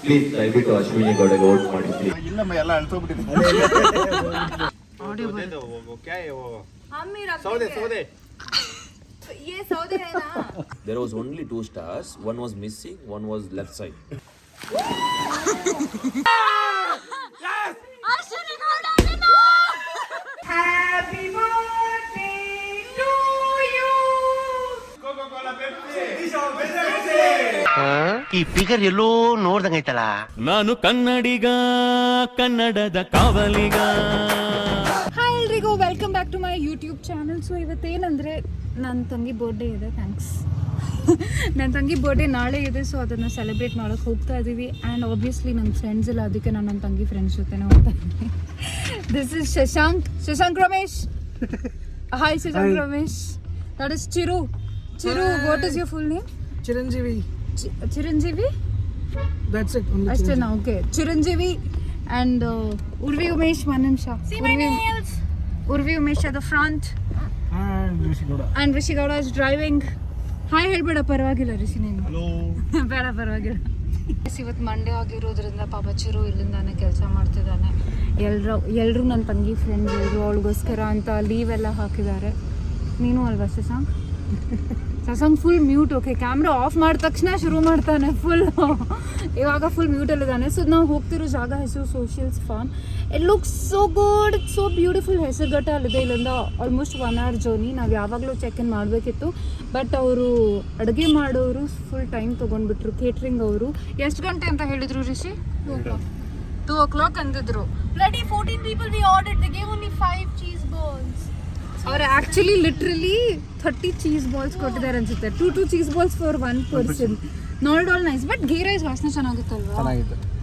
Please ದಯವಿಟ್ಟು Ashwini ಗೌಡಗೆ vote ಮಾಡಿ please. ಇಲ್ಲಮ್ಮ ಎಲ್ಲ ಅಳ್ಸೋಗ್ಬಿಟ್ಟಿದೆ. There was only 2 stars. One was missing, one was left side. Happy birthday to you. Coca-Cola, Pepsi. ಈ figure ಎಲ್ಲೋ ನೋಡ್ದಂಗೈತಲ್ಲ. ನಾನು ಕನ್ನಡಿಗ, ಕನ್ನಡದ ಕಾವಲಿಗ. ಹಾಯ್ ಎಲ್ರಿಗೂ, welcome back to my YouTube channel. So ಇವತ್ತೇನಂದರೆ ನನ್ನ ತಂಗಿ ಬರ್ಡೇ ಇದೆ. ಥ್ಯಾಂಕ್ಸ್. ನನ್ನ ತಂಗಿ ಬರ್ಡೇ ನಾಳೆ ಇದೆ. ಸೊ ಅದನ್ನು ಸೆಲೆಬ್ರೇಟ್ ಮಾಡೋಕ್ಕೆ ಹೋಗ್ತಾ ಇದ್ದೀವಿ. ಆ್ಯಂಡ್ ಆಬ್ವಿಯಸ್ಲಿ ನನ್ನ ಫ್ರೆಂಡ್ಸ್ ಇಲ್ಲ, ಅದಕ್ಕೆ ನಾನು ನನ್ನ ತಂಗಿ ಫ್ರೆಂಡ್ಸ್ ಜೊತೆನೇ ಹೋಗ್ತಾ ಇದ್ದೀನಿ. This is Shashank Ramesh. Hi Shashank Ramesh. That is Chiru. What is your full name? Chiranjeevi. That's it. ಅಷ್ಟೇನಾ? ಓಕೆ. ಚಿರಂಜೀವಿ ಆ್ಯಂಡ್ ಉರ್ವಿ ಉಮೇಶ್. ಒಂದು ನಿಮಿಷ. Urvi Umesh at the front. And Rishi Gowda is driving. Hi ಹೇಳ್ಬೇಡ, ಪರವಾಗಿಲ್ಲ ರಿಷಿ ನೀನು. ಬೇಡ ಪರವಾಗಿಲ್ಲ. ಇವತ್ತು ಮಂಡೇ ಆಗಿರೋದ್ರಿಂದ ಪಾಪ ಚಿರು ಇಲ್ಲಿಂದಾನೆ ಕೆಲಸ ಮಾಡ್ತಿದ್ದಾನೆ. ಎಲ್ಲರೂ ನನ್ನ ತಂಗಿ ಫ್ರೆಂಡ್ಸ್ ಎಲ್ಲರೂ ಅವಳಿಗೋಸ್ಕರ ಅಂತ ಲೀವ್ ಎಲ್ಲ ಹಾಕಿದ್ದಾರೆ. ನೀನು ಅಲ್ವಾ Shashank full mute. Okay, camera off ಮಾಡಿದ ತಕ್ಷಣ ಶುರು ಮಾಡ್ತಾನೆ ಫುಲ್. ಇವಾಗ ಫುಲ್ ಮ್ಯೂಟಲ್ಲಿದ್ದಾನೆ. ಸೊ ನಾವು ಹೋಗ್ತಿರೋ ಜಾಗ ಹೆಸರು socials farm. It looks so good, so beautiful. Hesaraghatta ಅಲ್ಲಿದೆ. ಇಲ್ಲಿಂದ ಆಲ್ಮೋಸ್ಟ್ 1 hour ಜರ್ನಿ. ನಾವು ಯಾವಾಗಲೂ ಚೆಕ್ ಇನ್ ಮಾಡಬೇಕಿತ್ತು, ಬಟ್ ಅವರು ಅಡುಗೆ ಮಾಡೋರು ಫುಲ್ ಟೈಮ್ ತೊಗೊಂಡ್ಬಿಟ್ರು. ಕೇಟ್ರಿಂಗ್ ಅವರು ಎಷ್ಟು ಗಂಟೆ ಅಂತ ಹೇಳಿದರು Rishi? 2 o'clock ಅಂದಿದ್ರು. Bloody 14 people we ordered. They gave only 5 cheese balls. ಅವ್ರು ಆ್ಯಕ್ಚುಲಿ ಲಿಟ್ರಲಿ 30 ಚೀಸ್ ಬಾಲ್ಸ್ ಕೊಟ್ಟಿದ್ದಾರೆ ಅನ್ಸುತ್ತೆ. 2 cheese balls for 1 person. Not all nice, but ghee rice ವಾಸನೆ ಚೆನ್ನಾಗಿತ್ತಲ್ವಾ?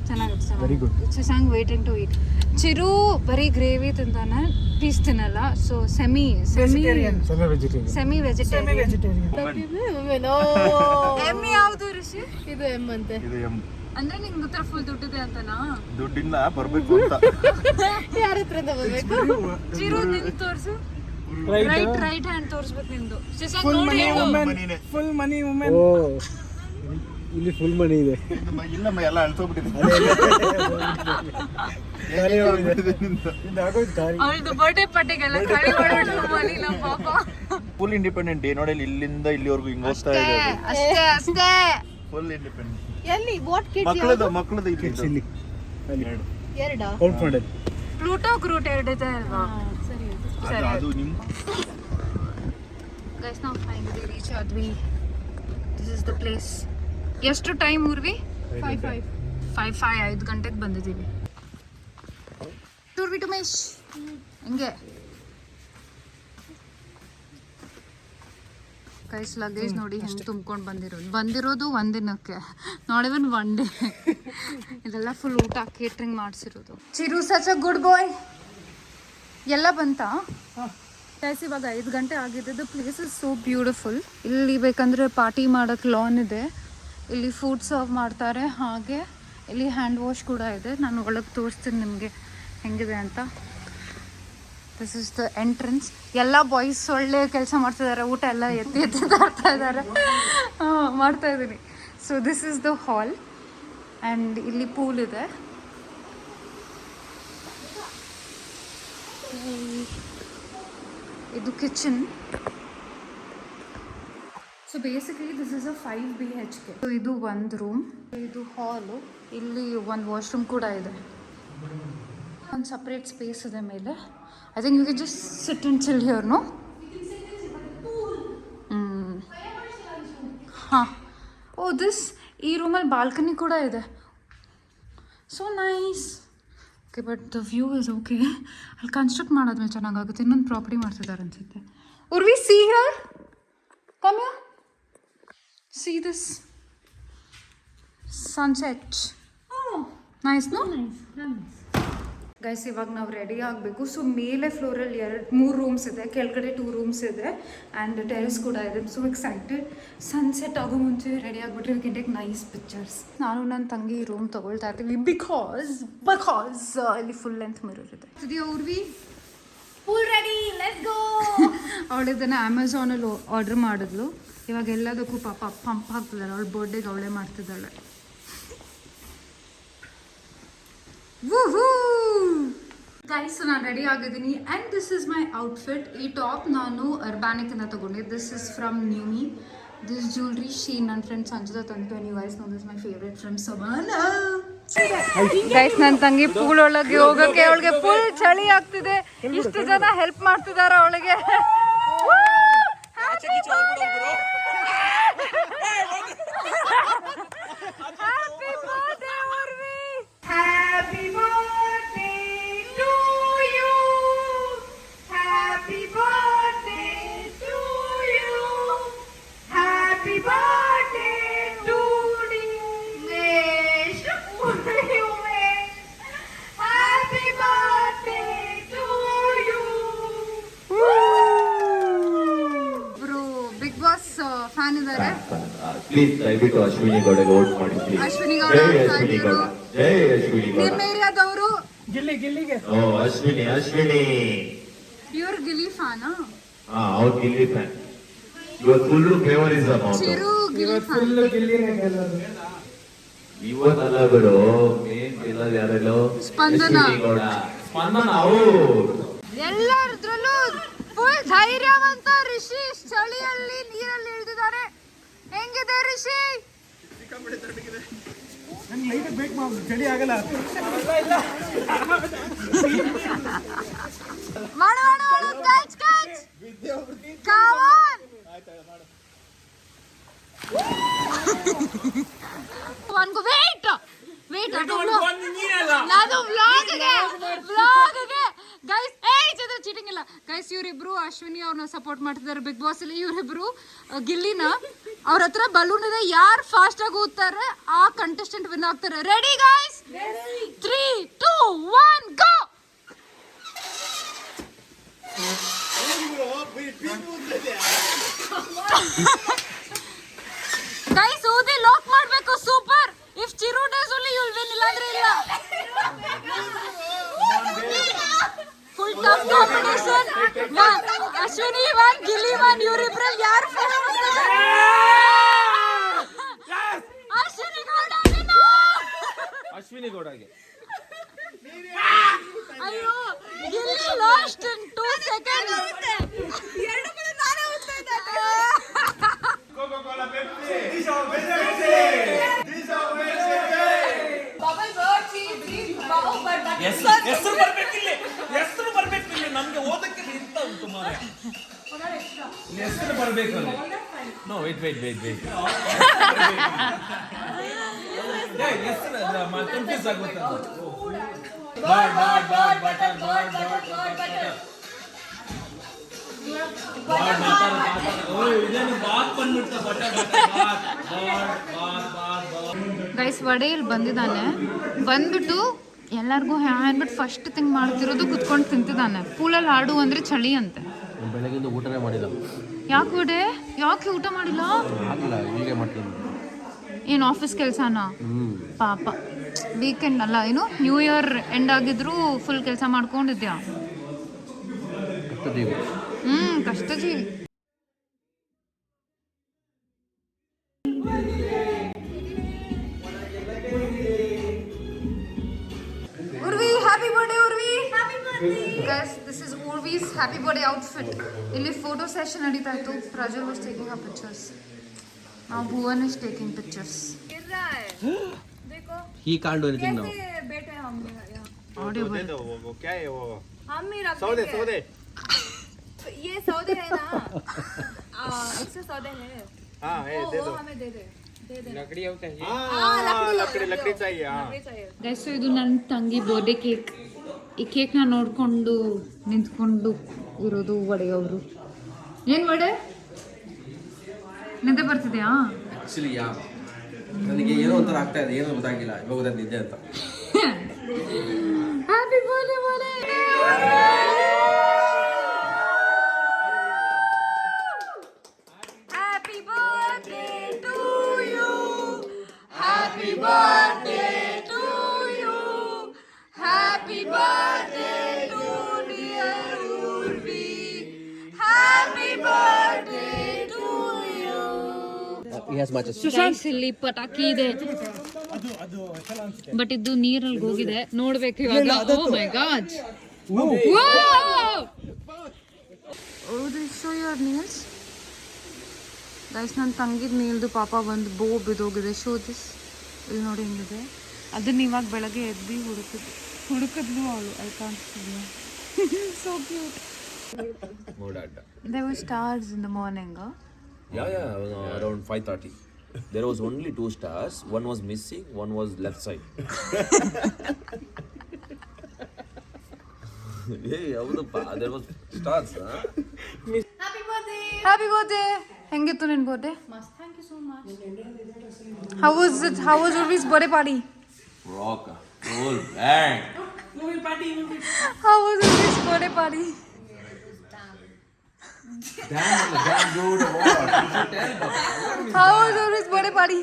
ಚೆನ್ನಾಗಿತ್ತು. Very good. Shashank waiting to eat. Chiru ಬರೀ ಗ್ರೇವಿ ತಿಂತಾನೆ, ಪೀಸ್ ತಿನ್ನಲ್ಲ. So semi vegetarian. ಎಮ್ ಯಾವುದು ರಿಷಿ? ಇದು ಎಮ್ ಅಂತೆ. ಅಂದ್ರೆ ನಿಂಗೆ ಗೊತ್ತಾ ಫುಲ್ ದುಡ್ಡಿದೆ ಅಂತನಾ? ದುಡ್ಡಿಲ್ಲ, ಬರ್ಬೇಕು ಅಂತ. ಯಾರ ಹತ್ರ ತಗೋಬೇಕು? ಚಿರು ನಿಂಗೆ ತೋರಿಸು. ರೈಟ್ ಹ್ಯಾಂಡ್ ತೋರಿಸ್ಬೇಕು ನಿಂದು. ಫುಲ್ ಮನಿ ವುಮೆನ್. ಇಲ್ಲಿ ಫುಲ್ ಮನಿ ಇದೆ. ಇಲ್ಲಮ್ಮ ಎಲ್ಲ ಅಳ್ಸೋಗ್ಬಿಟ್ಟಿದೆ. ಅವಳದು ಬರ್ಡೇ ಪಾರ್ಟಿಗೆಲ್ಲ ಖಾಲಿ ಮಾಡ್ಬಿಟ್ಟು ಮನಿ ನಮ್ಮ ಪಾಪ. ಫುಲ್ ಇಂಡಿಪೆಂಡೆಂಟ್ ಡೇ ನೋಡಿ, ಇಲ್ಲಿಂದ ಇಲ್ಲಿವರೆಗೂ ಹಿಂಗ್ ಹೋಗ್ತಾ ಇದೆ. ಅಷ್ಟೇ ಫುಲ್ ಇಂಡಿಪೆಂಡೆಂಟ್. ಎಲ್ಲಿ ವಾಟ್ ಕಿಡ್ಸ್? ಮಕ್ಕಳದು ಇಲ್ಲಿ ಎರಡಾ? Out model. ಪ್ಲೂಟೋ ಗ್ರೂಟ್ ಎರಡಿದೆ ಅಲ್ವಾ? ಸರಿ. ಅದು ನಿಮ್ ಗೈಸ್ ನಾವು ಫೈನಲಿ ರೀಚ್ ಆದ್ವಿ. This is the place. ಎಷ್ಟು ಟೈಮ್ ಊರ್ವಿ? 5 ಗಂಟೆಗೆ ಬಂದಿದ್ದೀವಿ. ಟೂರ್ವಿ ಟುಮೇಶ್ ಹಿಂಗೆ ಗೈಸ್ ಲಗೇಜ್ ನೋಡಿ ಹೆಂಗೆ ತುಂಬ್ಕೊಂಡು ಬಂದಿರೋದು ಒಂದಿನಕ್ಕೆ, ನಾಟ್ ಇವನ್ 1 ಡೇ. ಇದೆಲ್ಲ ಫುಲ್ ಊಟ ಕೇಟ್ರಿಂಗ್ ಮಾಡಿಸಿರೋದು. Chiru such a good boy. ಎಲ್ಲ ಬಂತಾ? ಗೈಸ್ ಇವಾಗ 5 ಗಂಟೆ ಆಗಿದ್ದು. Place is so beautiful. ಇಲ್ಲಿ ಬೇಕಂದರೆ ಪಾರ್ಟಿ ಮಾಡೋಕ್ಕೆ ಲಾನ್ ಇದೆ. ಇಲ್ಲಿ ಫುಡ್ ಸರ್ವ್ ಮಾಡ್ತಾರೆ. ಹಾಗೆ ಇಲ್ಲಿ ಹ್ಯಾಂಡ್ ವಾಶ್ ಕೂಡ ಇದೆ. ನಾನು ಒಳಗೆ ತೋರಿಸ್ತೀನಿ ನಿಮಗೆ ಹೆಂಗಿದೆ ಅಂತ. This is the entrance. ಎಲ್ಲ ಬಾಯ್ಸ್ ಒಳ್ಳೆ ಕೆಲಸ ಮಾಡ್ತಿದ್ದಾರೆ. ಊಟ ಎಲ್ಲ ಎತ್ತಿ ತರ್ತಾ ಇದ್ದಾರೆ. ಮಾಡ್ತಾ ಇದ್ದೀನಿ. So this is the hall and ಇಲ್ಲಿ ಪೂಲ್ ಇದೆ. ಇದು kitchen. So basically this is a 5 BHK. ಇದು ಒಂದು ರೂಮ್, ಇದು ಹಾಲು. ಇಲ್ಲಿ ಒಂದು ವಾಶ್ರೂಮ್ ಕೂಡ ಇದೆ. ಒಂದು ಸಪ್ರೇಟ್ ಸ್ಪೇಸ್ ಇದೆ ಮೇಲೆ. I think you can just sit and chill here, no? ಹಾಂ. ಓ ದಿಸ್ ಈ ರೂಮಲ್ಲಿ ಬಾಲ್ಕನಿ ಕೂಡ ಇದೆ. So nice. Okay, but the view is okay. ಅಲ್ಲಿ ಕನ್ಸ್ಟ್ರಕ್ಟ್ ಮಾಡೋದ್ಮೇಲೆ ಚೆನ್ನಾಗಾಗುತ್ತೆ. ಇನ್ನೊಂದು ಪ್ರಾಪರ್ಟಿ ಮಾಡ್ತಿದ್ದಾರೆ ಅನ್ಸುತ್ತೆ. Urvi see here, come here, see this sunset. Nice no? Guys ಇವಾಗ ನಾವು ರೆಡಿ ಆಗಬೇಕು. ಸೊ ಮೇಲೆ ಫ್ಲೋರಲ್ಲಿ 3 ರೂಮ್ಸ್ ಇದೆ, ಕೆಳಗಡೆ 2 ರೂಮ್ಸ್ ಇದೆ ಆ್ಯಂಡ್ ಟೆರೆಸ್ ಕೂಡ ಇದೆ. So excited. ಸನ್ಸೆಟ್ ಆಗೋ ಮುಂಚೆ ರೆಡಿ ಆಗಿಬಿಟ್ರೆ we can take nice pictures. ನಾನು ನನ್ನ ತಂಗಿ ರೂಮ್ ತೊಗೊಳ್ತಾ ಇರ್ತೀವಿ ಬಿಕಾಸ್ ಇಲ್ಲಿ ಫುಲ್ ಲೆಂತ್ ಮಿರರ್ ಇದೆ. ಇದೆಯಾ Urvi? Full ready, let's go. ಅವಳಿದ್ದನ್ನು ಅಮೆಝಾನಲ್ಲಿ ಆರ್ಡರ್ ಮಾಡಿದ್ಲು. ಇವಾಗ ಎಲ್ಲದಕ್ಕೂ ಪಾಪ ಪಂಪ್ ಹಾಕ್ತಿದ್ದಾಳೆ. ಅವಳ ಬರ್ಡೇಗೆ ಅವಳೇ ಮಾಡ್ತಿದ್ದಾಳೆ. ಗೈಸ್ ನಾನು ರೆಡಿ ಆಗಿದ್ದೀನಿ and this is my outfit. ಈ ಟಾಪ್ ನಾನು ಅರ್ಬ್ಯಾನಿಕ್ ಇಂದ ತಗೊಂಡೆ. This is from Nyumi. This jewellery Shein ನನ್ನ ಫ್ರೆಂಡ್ ಸಂಜುದ ತಂದು. ನೀವು guys no this my favourite from Samana. Guys ನನ್ನ ತಂಗಿ ಪೂಲ್ ಒಳಗೆ ಹೋಗಕ್ಕೆ ಅವಳಿಗೆ ಫುಲ್ ಚಳಿ ಆಗ್ತಿದೆ. ಇಷ್ಟು ಜನ ಹೆಲ್ಪ್ ಮಾಡ್ತಿದಾರ ಅವಳಿಗೆ. Happy birthday to you. Happy birthday to you. Happy birthday to Dinesh. Happy birthday to you. Bro, Big Boss fan idare. Please ದಯವಿಟ್ಟು ಅಶ್ವಿನಿ ಗೌಡಗೆ ವೋಟ್ ಮಾಡಿ ಪ್ಲೀಸ್. ಅಶ್ವಿನಿ ಗೌಡ ಜೈ ಅಶ್ವಿನಿ ಗೌಡ, ಜೈ ಅಶ್ವಿನಿ ಗೌಡ. ನಿಮ್ಮ ಏರಿಯಾದವರು ಗಿಲ್ಲಿಗೆ ಓ ಅಶ್ವಿನಿ ಪ್ಯೂರ್ ಗಿಲ್ಲಿ ಫ್ಯಾನಾ? ಅವ್ರು ಗಿಲ್ಲಿ ಫ್ಯಾನ್. ಇವತ್ತು ಫುಲ್ ಫೇವರಿಸಮ್ ಅವ್ರು. ಚಿರು ಗಿಲ್ಲಿ ಫ್ಯಾನ್. ಫುಲ್ ಗಿಲ್ಲಿನೇ ಗೆಲ್ಲೋದು. ಇವತ್ತಲ್ಲ ಬಿಡು, ಮೇನ್ ಗೆಲ್ಲೋದು ಯಾರೆಲ್ಲೋ ಸ್ಪಂದನ. ಅಶ್ವಿನಿ ಗೌಡ, ಸ್ಪಂದನ. ಅವ್ರು ಎಲ್ಲರದ್ರಲ್ಲೂ ಫುಲ್ ಧೈರ್ಯವಂತ ರಿಷಿ ಚಳಿಯಲ್ಲಿ ನೀರಲ್ಲಿ ಇಳಿದಿದ್ದಾರೆ. ಹೆಂಗಿದೆ ರಿಷಿ? ನಂಗೆ ಲೈಟ್ ಬೇಕು ಮಾಮ್, ಚಳಿ ಆಗಲ್ಲ. ಮಾಡು catch come on. One go wait ನಾನು ವ್ಲಾಗ್ಗೆ ಗೈಸ್. ಚಂದ್ರ ಚೀಟಿಂಗ್ ಇಲ್ಲ ಗೈಸ್. ಇವರಿಬ್ರು ಅಶ್ವಿನಿ ಅವ್ರನ್ನ ಸಪೋರ್ಟ್ ಮಾಡ್ತಿದ್ದಾರೆ ಬಿಗ್ ಬಾಸ್ ಅಲ್ಲಿ. ಇವರಿಬ್ರು ಗಿಲ್ಲಿನ ಅವ್ರ ಹತ್ರ ಬಲೂನ್ ಇದೆ. ಯಾರು ಫಾಸ್ಟ್ ಆಗಿ ಊದ್ತಾರೆ ಆ ಕಂಟೆಸ್ಟೆಂಟ್ ವಿನ್ ಆಗ್ತಾರೆ. Ready guys? 3, 2, 1 ಗೋ. ಗೈಸ್ ಊದಿ ಲಾಕ್ ಮಾಡಬೇಕು. Super. If Chiru does only you will win, ಇಲ್ಲ ಅಂದ್ರೆ ಇಲ್ಲ. Full tough competition. Ashwini 1, Gilli 1. ಇವರಿಬ್ರಲ್ಲಿ ಯಾರು ಅಶ್ವಿನಿ ಗೌಡಗೆ. ಅಯ್ಯೋ ಗಿಲ್ಲಿ ಲಾಸ್ಟ್ ಇನ್ 2 ಸೆಕೆಂಡ್ಸ್. ಎರಡು ಕಡೆ ನಾನೇ ಹೋಗ್ತಾ ಇದ್ದೆ. ಹೆಸರು ಬರ್ಬೇಕಿಲ್ಲ ನಮ್ಗೆ ಓದಕ್ಕೆ ಇಂತ ಉಂಟು ಮಾರೆ. ಹೆಸರು ಬರ್ಬೇಕು. ನೋ ವೇಟ್ ಹೆಸರು ಕನ್ಫ್ಯೂಸ್ ಆಗುತ್ತೆ. ಗೈಸ್ ವಡೆ ಇಲ್ಲಿ ಬಂದಿದ್ದಾನೆ. ಬಂದ್ಬಿಟ್ಟು ಎಲ್ಲರಿಗೂ ಅಂದ್ಬಿಟ್ಟು ಫಸ್ಟ್ ಥಿಂಗ್ ಮಾಡ್ತಿರೋದು ಕುತ್ಕೊಂಡು ತಿಂತಿದ್ದಾನೆ. ಪೂಲಲ್ಲಿ ಆಡು ಅಂದರೆ ಚಳಿ ಅಂತೆ. ಬೆಳಗಿಂದ ಊಟನೇ ಮಾಡಿಲ್ಲ. ಯಾಕೆ ವಡೆ? ಯಾಕೆ ಊಟ ಮಾಡಿಲ್ಲ? ಆಗಿಲ್ಲ, ಹೀಗೆ ಮಾಡ್ತೀನಿ. ಏನು ಆಫೀಸ್ ಕೆಲಸನಾ? ಪಾಪ ವೀಕೆಂಡ್ ಅಲ್ಲ, ಏನು ನ್ಯೂ ಇಯರ್ ಎಂಡ್ ಆಗಿದ್ರು ಫುಲ್ ಕೆಲಸ ಮಾಡ್ಕೊಂಡಿದ್ಯಾ? ಕಷ್ಟ ಜೀವಿ. Urvi happy birthday. Urvi guys, this is Urvi's happy birthday outfit. ಇಲ್ಲಿ ಫೋಟೋ ಸೆಷನ್ ನಡೀತಾ ಇತ್ತು. Prajwal was taking a pictures. Now Bhuvan is taking pictures. He can't do anything now. बैठे हम Audio दे दो वो क्या है वो हम ही रख सौदे देंगे। ये सौदे है ना? इससे सौदे है। हाँ ये दे वो दो. हमें दे दे हाँ लकड़ी चाहिए. हाँ लकड़ी चाहिए। ಗೈಸ್ ಇದು ನನ್ನ ತಂಗಿ ಬರ್ಡೇ ಕೇಕ್. ಈ ಕೇಕ್ನ ನೋಡಿಕೊಂಡು ನಿಂತ್ಕೊಂಡು ಇರೋದು ವಡೆ ಅವರು. ಏನು ವಡೆ? ನಿದ್ದೆ ಬರ್ತಿದೆಯಾ? ಆಕ್ಚುಲಿ ನನಗೆ ಏನೋ ಒಂಥರ ಆಗ್ತಾ ಇದೆ, ಏನೋ ಗೊತ್ತಾಗಿಲ್ಲ. ಇವಾಗ ಗೊತ್ತಾಯ್ತು ನಿದ್ದೆ ಅಂತ. Happy birthday vada. Happy birthday to you. Happy birthday to you. Happy birthday to dear Urvi. Happy birthday to you. He has matches. Guys ಇಲ್ಲಿ ಪಟಾಕಿ ಇದೆ. ಅದು ಚಲೋ ಅನ್ಸುತ್ತೆ. ಬಟ್ ಇದು ನೀರಲ್ಲಿ ಹೋಗಿದೆ, ನೋಡ್ಬೇಕು ಇವಾಗ. Oh my God, show your nails guys. ನನ್ನ ತಂಗಿದ ನೀಲ್ದು ಪಾಪ ಒಂದು ಬೋ ಬಿದ್ದೋಗಿದೆ. Show this. ಇಲ್ಲಿ ನೋಡಿ ಹೆಂಗಿದೆ. ಅದನ್ನ ಇವಾಗ ಬೆಳಗ್ಗೆ ಎದ್ದು ಹುಡುಕಿದ್ಲು ಅವಳು. I can't so cute. No data. There were stars in the morning. Yeah, around 5:30. There was only 2 stars. One was missing, one was left side. Hey, there was stars, huh? Happy birthday. Happy birthday. ಹೆಂಗಿತ್ತು ನಿನ್ನ birthday? Must. Thank you so much. How was it? How was Urvi's birthday party? Rock, roll, bang. How was Urvi's birthday party? Damn good. What? You should tell. How was Urvi's birthday party?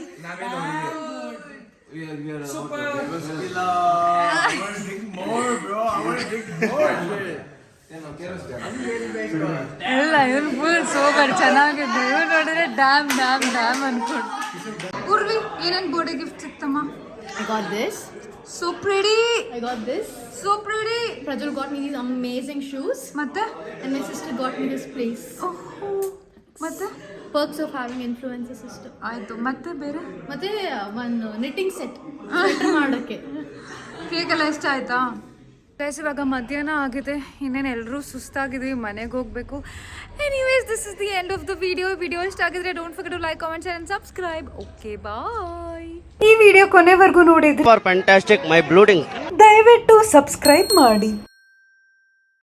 We are Super. I want to drink more, bro. I want to drink more. ಇಲ್ಲ, ಇವನು full sober, ಚೆನ್ನಾಗಿದೆ. ಇವ್ರು ನೋಡಿದ್ರೆ dam dam dam ಅನ್ಕೊಂಡು. ಉರ್ವಿ, ಏನೇನು birthday gift ಸಿಕ್ತಮ್ಮ? I got this. So pretty. I got this. So pretty. Prajul got me these amazing shoes. ಮತ್ತೆ And my sister got me this place. ಓಹೋ, ಮತ್ತೆ Perks of having influencer sister. ಆಯ್ತು. ಮತ್ತೆ ಬೇರೆ ಮತ್ತೆ ಒಂದು knitting set. Sweater ಮಾಡೋಕ್ಕೆ. Cake ಎಲ್ಲ ಇಷ್ಟ ಆಯ್ತಾ? ಗೈಸ್, ಇವಾಗ ಮಧ್ಯಾಹ್ನ ಆಗಿದೆ. ಇನ್ನೇನು ಎಲ್ಲರೂ ಸುಸ್ತಾಗಿದ್ವಿ, ಮನೆಗೆ ಹೋಗಬೇಕು. Anyways, this is the end of the video ಇಷ್ಟ ಆಗಿದ್ರೆ don't forget to like, comment, share and subscribe. Okay, bye. ಈ ವಿಡಿಯೋ ಕೊನೆವರೆಗೂ ನೋಡಿದ್ರೆ ಫಾರ್ ಫ್ಯಾಂಟಾಸ್ಟಿಕ್ ಮೈ ಬ್ಲೂಡಿಂಗ್ ದಯವಿಟ್ಟು ಸಬ್ಸ್ಕ್ರೈಬ್ ಮಾಡಿ.